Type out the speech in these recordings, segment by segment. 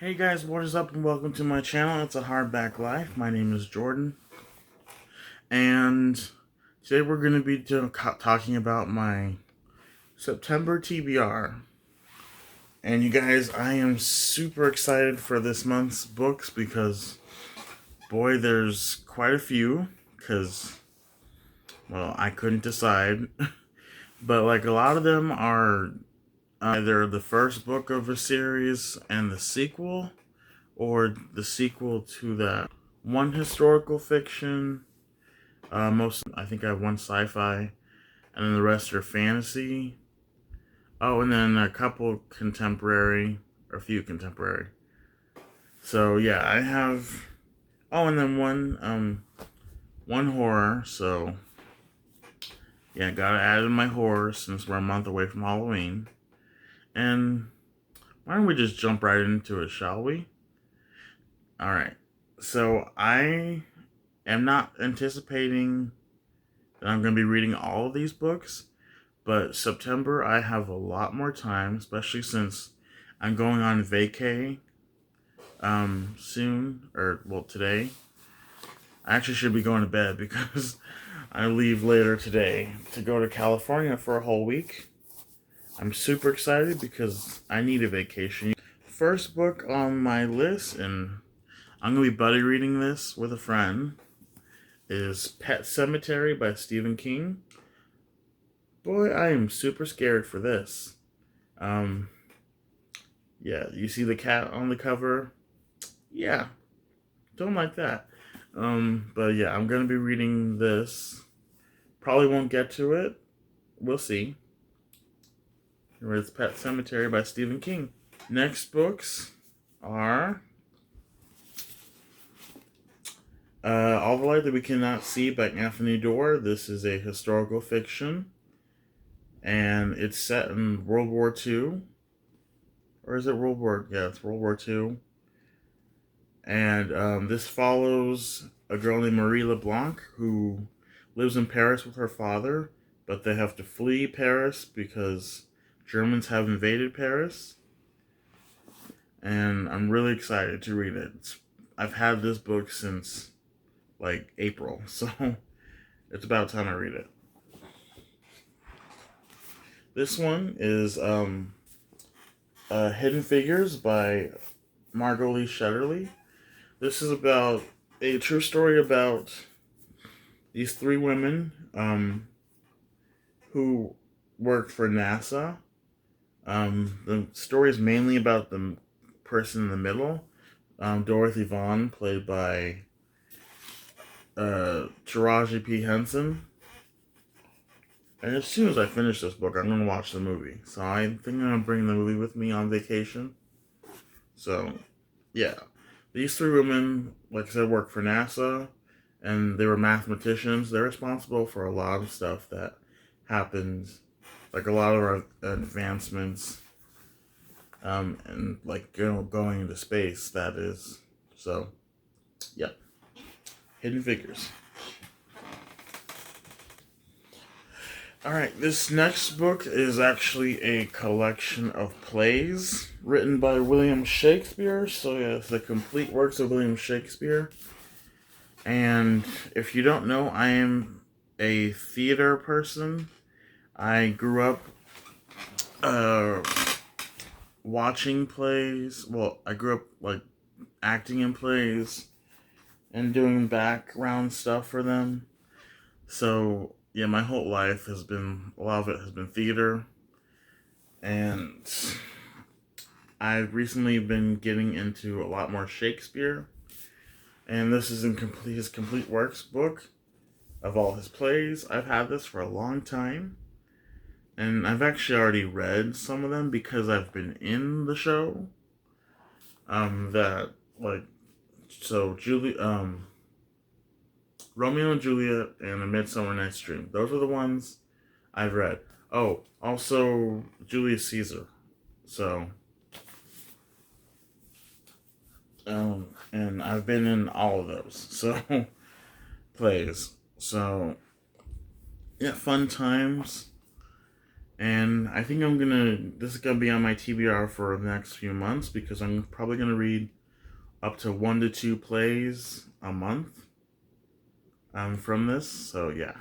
Hey guys, what is up and welcome to my channel. It's a Hardback Life. My name is Jordan. And today we're going to be talking about my September TBR. And you guys, I am super excited for this month's books because, boy, there's quite a few. Because, well, I couldn't decide. But like a lot of them are either the first book of a series and the sequel, or the sequel to that one historical fiction. I think I have one sci-fi, and then the rest are fantasy. Oh, and then a couple contemporary, or a few contemporary. So yeah, I have. Oh, and then one horror. So yeah, gotta add in my horror since we're a month away from Halloween. And why don't we just jump right into it, shall we? All right. So I am not anticipating that I'm going to be reading all of these books, but September I have a lot more time, especially since I'm going on vacay soon, or well, today. I actually should be going to bed because I leave later today to go to California for a whole week. I'm super excited because I need a vacation. First book on my list, and I'm going to be buddy reading this with a friend, is Pet Sematary by Stephen King. Boy, I am super scared for this. Yeah, you see the cat on the cover? Yeah, don't like that. But yeah, I'm gonna be reading this. Probably won't get to it. We'll see. It's Pet Sematary by Stephen King. Next books are All the Light That We Cannot See by Anthony Doerr. This is a historical fiction, and it's set in World War II. Or is it World War? Yeah, it's World War II. And this follows a girl named Marie LeBlanc who lives in Paris with her father, but they have to flee Paris because Germans have invaded Paris. And I'm really excited to read it. I've had this book since like April, so it's about time I read it. This one is Hidden Figures by Margot Lee Shetterly. This is about a true story about these three women who worked for NASA. The story is mainly about the person in the middle, Dorothy Vaughan, played by Taraji P. Henson. And as soon as I finish this book, I'm going to watch the movie. So I think I'm going to bring the movie with me on vacation. So, yeah. These three women, like I said, work for NASA, and they were mathematicians. They're responsible for a lot of stuff that happens, like a lot of our advancements, and like going into space, that is. So, yeah. Hidden Figures. Alright, this next book is actually a collection of plays written by William Shakespeare. So yeah, it's the complete works of William Shakespeare. And if you don't know, I am a theater person. I grew up watching plays. Well, I grew up like acting in plays and doing background stuff for them. So yeah, my whole life has been, a lot of it has been theater. And I've recently been getting into a lot more Shakespeare. And this is in his complete works book of all his plays. I've had this for a long time. And I've actually already read some of them because I've been in the show. Romeo and Juliet and A Midsummer Night's Dream. Those are the ones I've read. Oh, also Julius Caesar. So, and I've been in all of those. So, plays. So, yeah, fun times. And I think this is gonna be on my TBR for the next few months because I'm probably gonna read up to 1 to 2 plays a month from this. So yeah.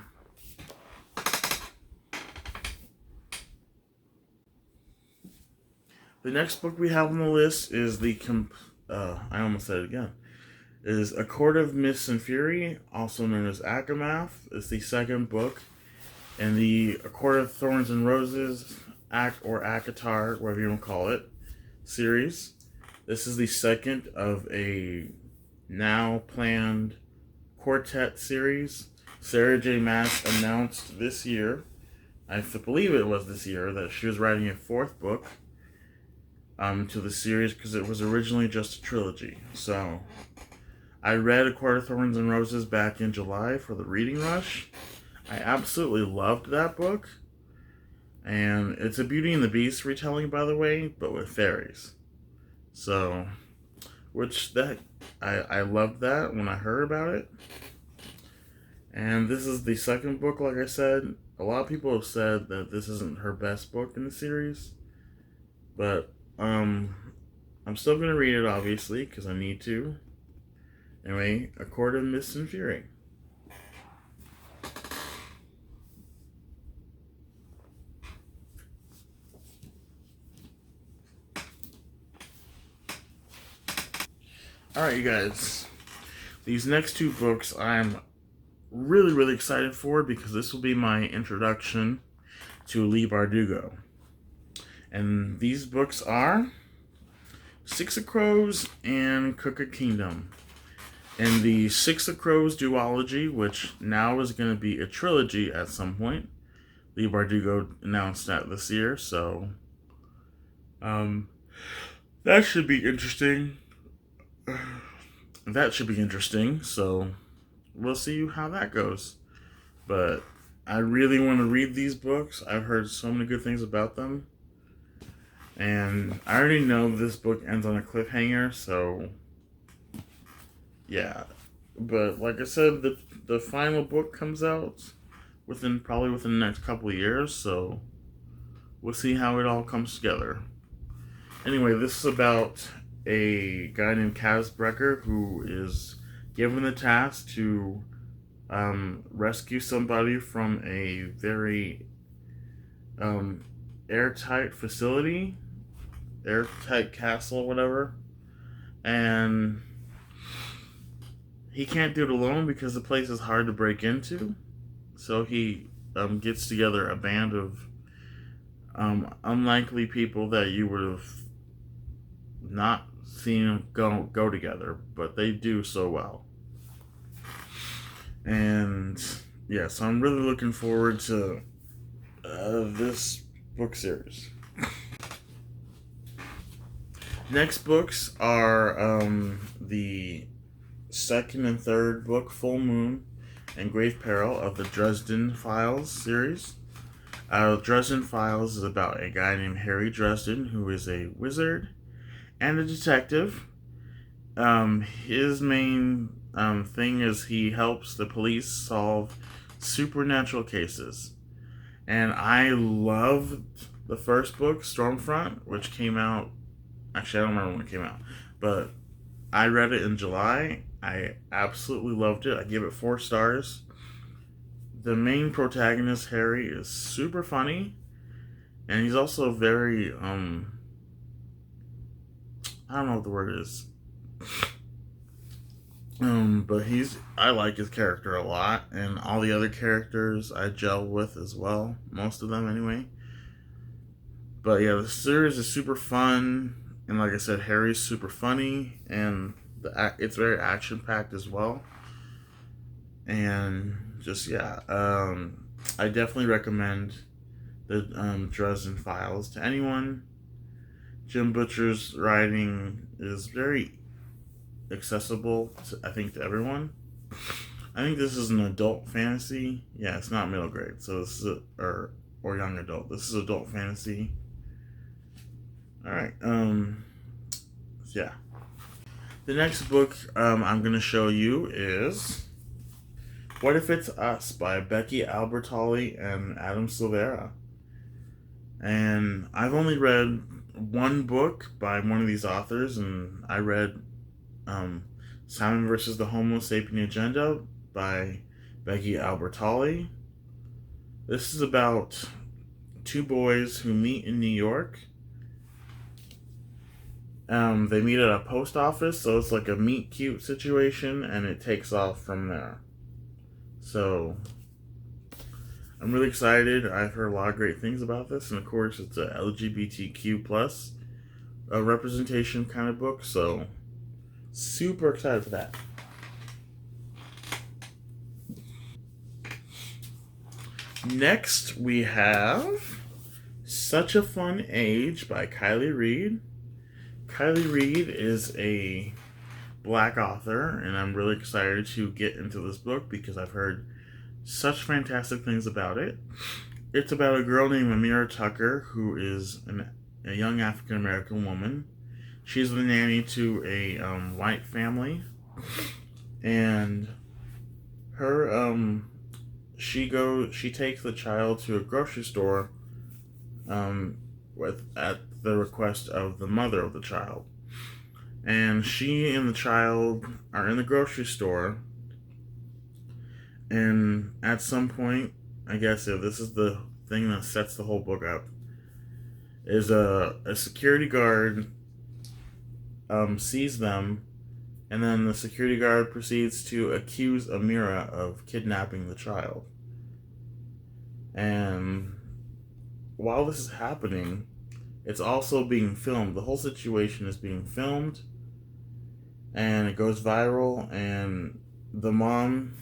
The next book we have on the list is I almost said it again. Is A Court of Mist and Fury, also known as Akamath. It's the second book in the A Court of Thorns and Roses, or Akatar, whatever you want to call it, series. This is the second of a now planned quartet series. Sarah J. Maas announced this year, I believe it was this year, that she was writing a fourth book to the series because it was originally just a trilogy. So I read A Court of Thorns and Roses back in July for the reading rush. I absolutely loved that book. And it's a Beauty and the Beast retelling, by the way, but with fairies. So, I loved that when I heard about it. And this is the second book, like I said. A lot of people have said that this isn't her best book in the series. But, I'm still going to read it, obviously, because I need to. Anyway, A Court of Mist and Fury. Alright, you guys. These next two books I'm really, really excited for because this will be my introduction to Leigh Bardugo. And these books are Six of Crows and Crooked Kingdom. In the Six of Crows duology, which now is going to be a trilogy at some point, Leigh Bardugo announced that this year, so that should be interesting. So we'll see how that goes. But I really want to read these books. I've heard so many good things about them. And I already know this book ends on a cliffhanger, so yeah. But like I said, the final book comes out probably within the next couple of years, so we'll see how it all comes together. Anyway, this is about a guy named Kaz Brecker who is given the task to rescue somebody from a very airtight facility, airtight castle, whatever. And he can't do it alone because the place is hard to break into. So he gets together a band of unlikely people that you would have not seen go together, but they do so well. And yeah, so I'm really looking forward to this book series. Next books are the second and third book, Full Moon and Grave Peril, of the Dresden Files series. Dresden Files is about a guy named Harry Dresden who is a wizard and a detective. His main thing is he helps the police solve supernatural cases. And I loved the first book, Stormfront, which came out. Actually, I don't remember when it came out, but I read it in July. I absolutely loved it. I give it 4 stars. The main protagonist, Harry, is super funny, and he's also very I don't know what the word is. But I like his character a lot, and all the other characters I gel with as well. Most of them, anyway. But yeah, the series is super fun, and like I said, Harry's super funny, and it's very action packed as well. And just yeah, I definitely recommend the Dresden Files to anyone. Jim Butcher's writing is very accessible, I think, to everyone. I think this is an adult fantasy. Yeah, it's not middle grade, so this is or young adult. This is adult fantasy. All right. Yeah. The next book I'm gonna show you is What If It's Us by Becky Albertalli and Adam Silvera. And I've only read one book by one of these authors, and I read um, Simon versus the Homo Sapien Agenda by Becky Albertalli. This is about two boys who meet in New York. They meet at a post office, so it's like a meet cute situation, and it takes off from there. So I'm really excited. I've heard a lot of great things about this, and of course, it's a LGBTQ plus representation kind of book. So super excited for that. Next, we have Such a Fun Age by Kylie Reed. Kylie Reed is a Black author, and I'm really excited to get into this book because I've heard such fantastic things about it. It's about a girl named Amira Tucker who is a young African American woman. She's the nanny to a white family, and her she takes the child to a grocery store at the request of the mother of the child. And she and the child are in the grocery store, and at some point, I guess if this is the thing that sets the whole book up, is a security guard sees them, and then the security guard proceeds to accuse Amira of kidnapping the child. And while this is happening, it's also being filmed. The whole situation is being filmed, and it goes viral, and the mom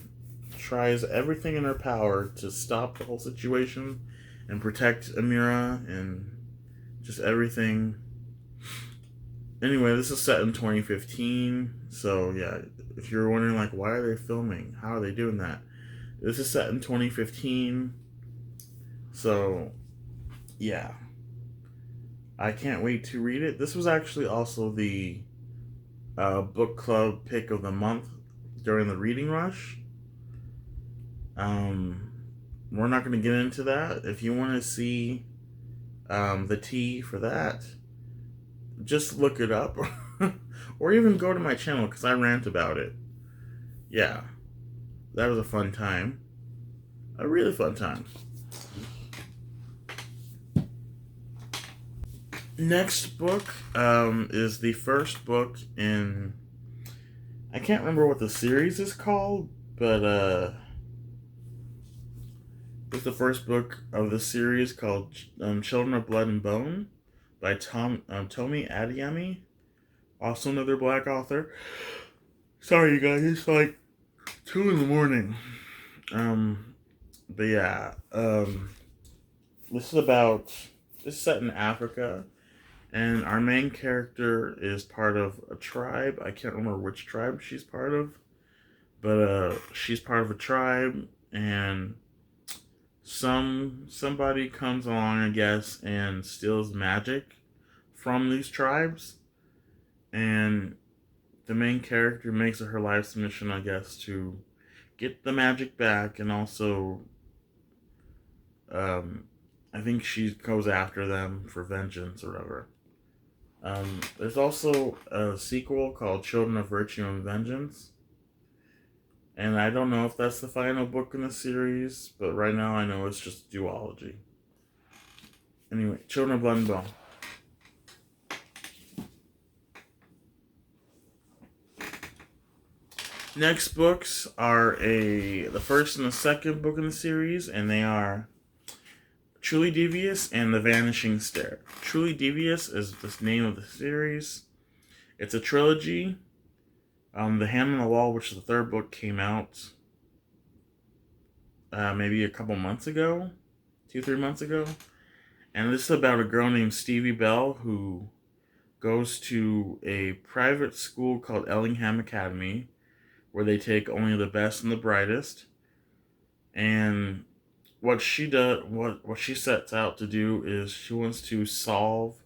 tries everything in her power to stop the whole situation and protect Amira and just everything. Anyway, this is set in 2015, so yeah, if you're wondering like why are they filming, how are they doing that, this is set in 2015, so yeah, I can't wait to read it. This was actually also the book club pick of the month during the reading rush. We're not going to get into that. If you want to see the tea for that, just look it up or even go to my channel because I rant about it. Yeah, that was a fun time. A really fun time. Next book is the first book in, I can't remember what the series is called, but it's the first book of the series called Children of Blood and Bone by Tomi Adeyemi, also another Black author. Sorry, you guys, it's like 2 in the morning. But yeah, this is set in Africa, and our main character is part of a tribe. I can't remember which tribe she's part of, but she's part of a tribe, and somebody comes along, I guess, and steals magic from these tribes, and the main character makes it her life's mission, I guess, to get the magic back, and also I think she goes after them for vengeance or whatever. There's also a sequel called Children of Virtue and Vengeance, and I don't know if that's the final book in the series, but right now I know it's just a duology. Anyway, Children of Blood and Bone. Next books are the first and the second book in the series, and they are Truly Devious and The Vanishing Stair. Truly Devious is the name of the series. It's a trilogy. The Hand on the Wall, which is the third book, came out maybe a couple months ago, 2-3 months ago. And this is about a girl named Stevie Bell who goes to a private school called Ellingham Academy, where they take only the best and the brightest. And what she sets out to do is she wants to solve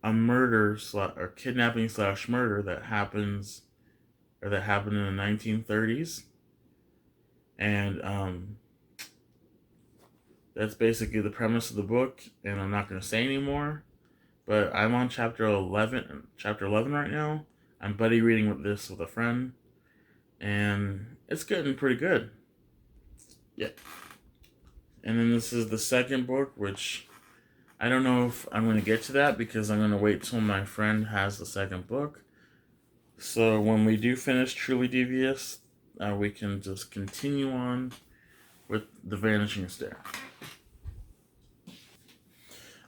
a murder or kidnapping / murder that happened in the 1930s. And that's basically the premise of the book, and I'm not going to say anymore. But I'm on chapter 11 right now. I'm buddy reading this with a friend, and it's getting pretty good. Yeah. And then this is the second book, which I don't know if I'm going to get to that because I'm going to wait till my friend has the second book. So when we do finish Truly Devious, we can just continue on with The Vanishing Stair.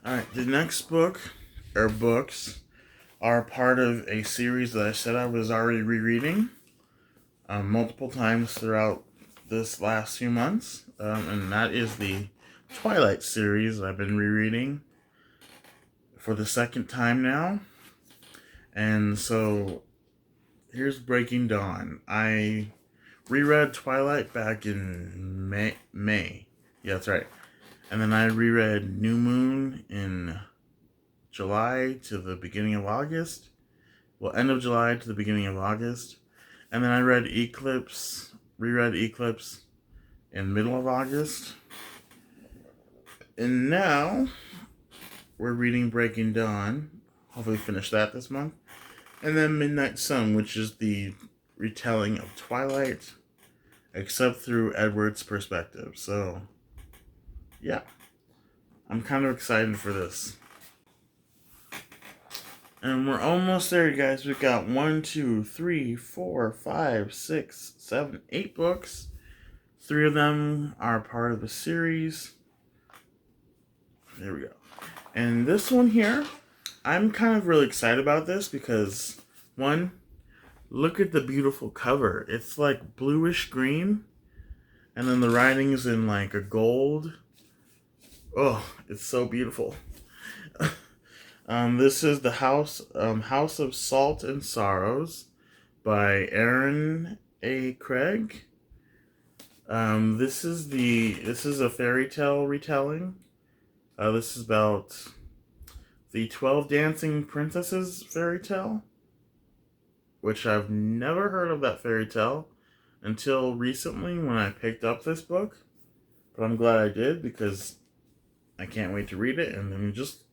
Alright, the next book, or books, are part of a series that I said I was already rereading multiple times throughout this last few months. And that is the Twilight series I've been rereading for the second time now. And so here's Breaking Dawn. I reread Twilight back in May. Yeah, that's right. And then I reread New Moon in July to the beginning of August. Well, end of July to the beginning of August. And then I reread Eclipse in middle of August. And now we're reading Breaking Dawn. Hopefully finish that this month. And then Midnight Sun, which is the retelling of Twilight, except through Edward's perspective. So, yeah. I'm kind of excited for this. And we're almost there, you guys. We've got 1, 2, 3, 4, 5, 6, 7, 8 books. 3 of them are part of the series. There we go. And this one here, I'm kind of really excited about this because, one, look at the beautiful cover. It's like bluish green, and then the writing's in like a gold. Oh, it's so beautiful. This is the House of Salt and Sorrows by Aaron A. Craig. This is a fairy tale retelling. This is about the 12 Dancing Princesses fairy tale, which I've never heard of that fairy tale until recently when I picked up this book. But I'm glad I did because I can't wait to read it. And then just,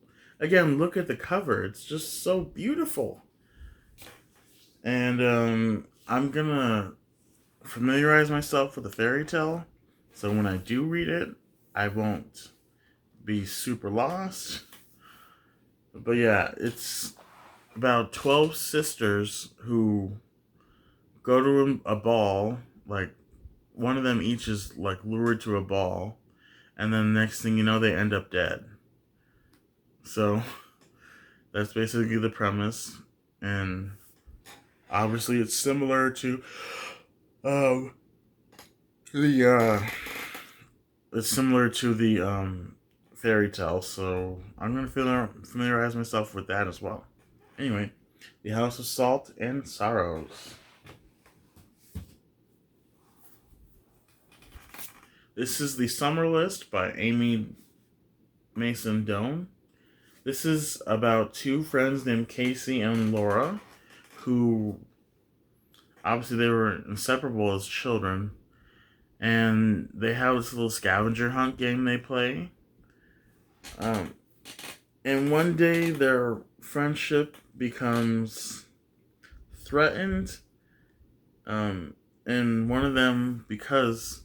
again, look at the cover. It's just so beautiful. And I'm going to familiarize myself with the fairy tale. So when I do read it, I won't be super lost. But yeah, it's about 12 sisters who go to a ball. Like, one of them each is like lured to a ball. And then the next thing you know, they end up dead. So that's basically the premise. And obviously it's similar to the fairy tale, so I'm going to familiarize myself with that as well. Anyway, The House of Salt and Sorrows. This is The Summer List by Amy Mason Doan. This is about 2 friends named Casey and Laura, who obviously they were inseparable as children, and they have this little scavenger hunt game they play. And one day their friendship becomes threatened, and one of them, because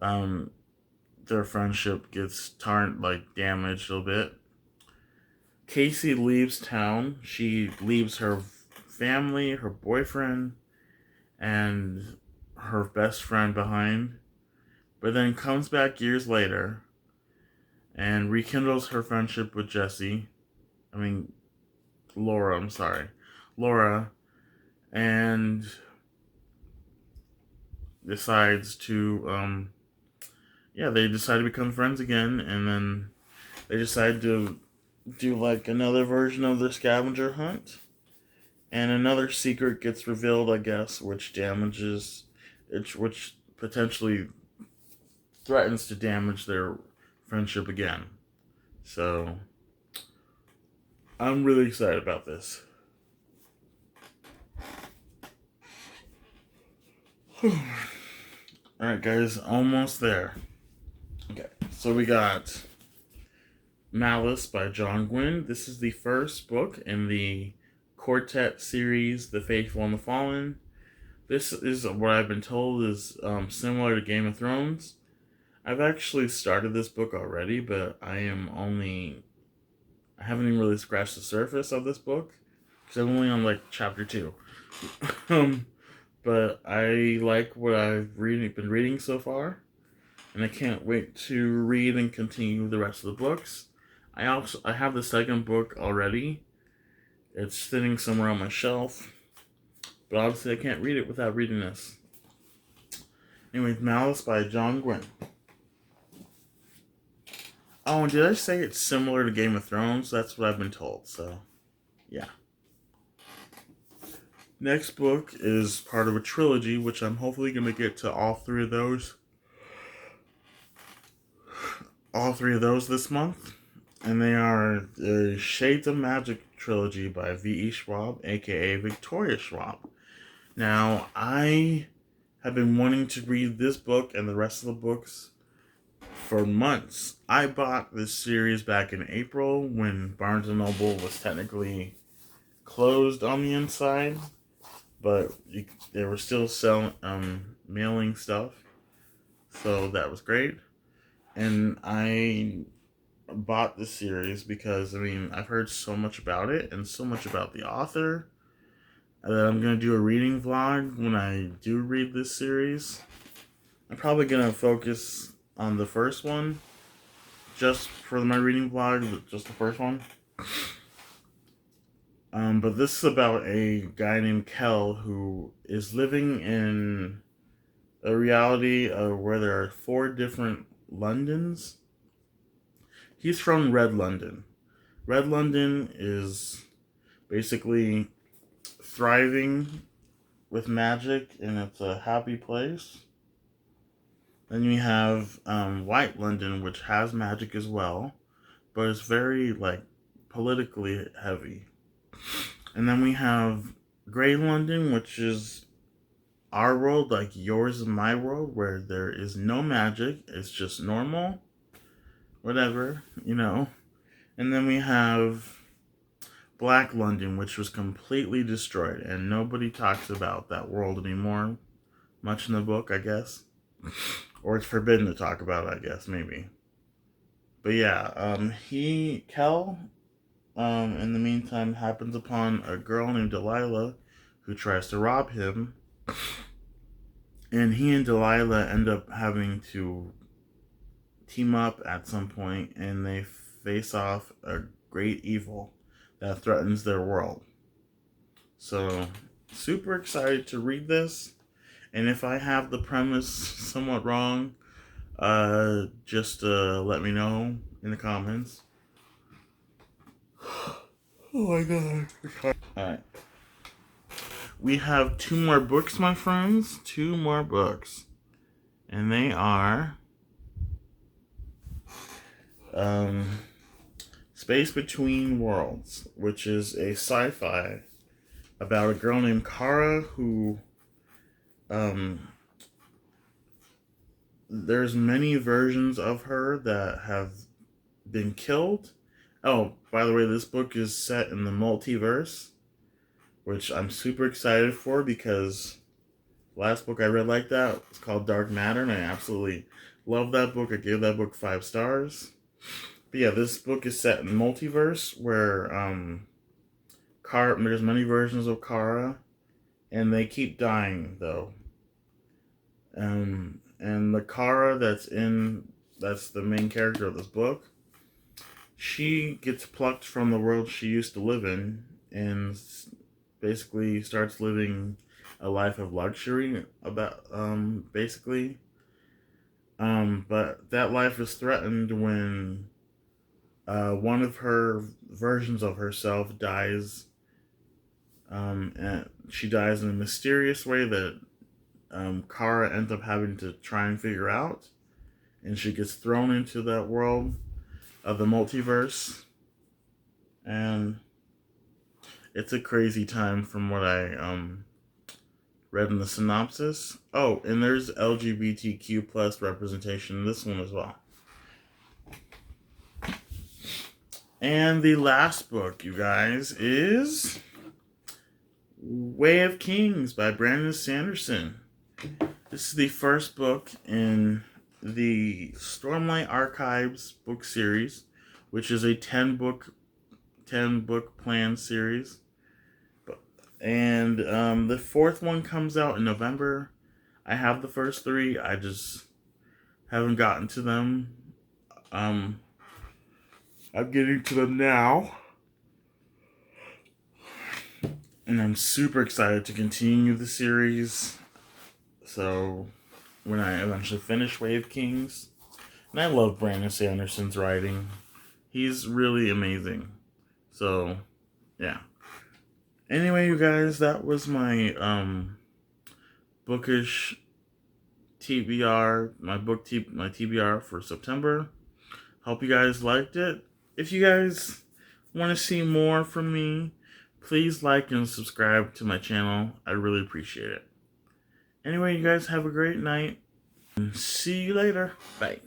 their friendship gets damaged a little bit, Casey leaves town. She leaves her family, her boyfriend, and her best friend behind, but then comes back years later and rekindles her friendship with Laura, and decides to, they decide to become friends again, and then they decide to do like another version of the scavenger hunt, and another secret gets revealed, I guess, which potentially threatens to damage their friendship again. So I'm really excited about this. Alright guys, almost there. Okay, So we got Malice by John Gwynne. This is the first book in the quartet series, The Faithful and the Fallen. This is what I've been told is similar to Game of Thrones. I've actually started this book already, but I haven't even really scratched the surface of this book because I'm only on like chapter 2. But I like what I've been reading so far, and I can't wait to read and continue the rest of the books. I have the second book already. It's sitting somewhere on my shelf, but obviously I can't read it without reading this. Anyways, Malice by John Gwynne. Oh, and did I say it's similar to Game of Thrones? That's what I've been told, so yeah. Next book is part of a trilogy, which I'm hopefully going to get to all three of those this month. And they are the Shades of Magic trilogy by V.E. Schwab, aka Victoria Schwab. Now, I have been wanting to read this book and the rest of the books for months. I bought this series back in April when Barnes & Noble was technically closed on the inside, but they were still mailing stuff, so that was great. And I bought the series because, I've heard so much about it and so much about the author that I'm going to do a reading vlog when I do read this series. I'm probably going to focus on the first one just for my reading vlog, just the first one. But this is about a guy named Kel who is living in a reality where there are 4 different Londons. He's from Red London. Red London is basically thriving with magic, and it's a happy place. Then you have White London, which has magic as well, but it's very politically heavy. And then we have Grey London, which is our world, like yours and my world, where there is no magic. It's just normal, whatever, And then we have Black London, which was completely destroyed, and nobody talks about that world anymore. Much in the book, I guess. Or it's forbidden to talk about, I guess, maybe. But yeah, Kel, in the meantime, happens upon a girl named Delilah who tries to rob him. And he and Delilah end up having to team up at some point, and they face off a great evil that threatens their world. So, super excited to read this. And if I have the premise somewhat wrong, just let me know in the comments. Oh my god. Alright. We have 2 more books, my friends. 2 more books. And they are Space Between Worlds, which is a sci-fi about a girl named Kara who there's many versions of her that have been killed. Oh, by the way, this book is set in the multiverse, which I'm super excited for because last book I read like that was called Dark Matter, and I absolutely love that book. I gave that book 5 stars. But yeah, this book is set in multiverse where there's many versions of Kara, and they keep dying though. And the Kara that's the main character of this book, she gets plucked from the world she used to live in and basically starts living a life of luxury basically. But that life is threatened when one of her versions of herself dies. And she dies in a mysterious way that Kara ends up having to try and figure out, and she gets thrown into that world of the multiverse, and it's a crazy time from what I read in the synopsis. Oh, and there's LGBTQ plus representation in this one as well. And the last book, you guys, is Way of Kings by Brandon Sanderson. This is the first book in the Stormlight Archives book series, which is a 10 book plan series. And the fourth one comes out in November. I have the first three. I just haven't gotten to them. I'm getting to them now. And I'm super excited to continue the series. So, when I eventually finish Way of Kings. And I love Brandon Sanderson's writing. He's really amazing. So, yeah. Anyway, you guys, that was my bookish TBR, my TBR for September. Hope you guys liked it. If you guys want to see more from me, please like and subscribe to my channel. I really appreciate it. Anyway, you guys have a great night. See you later. Bye.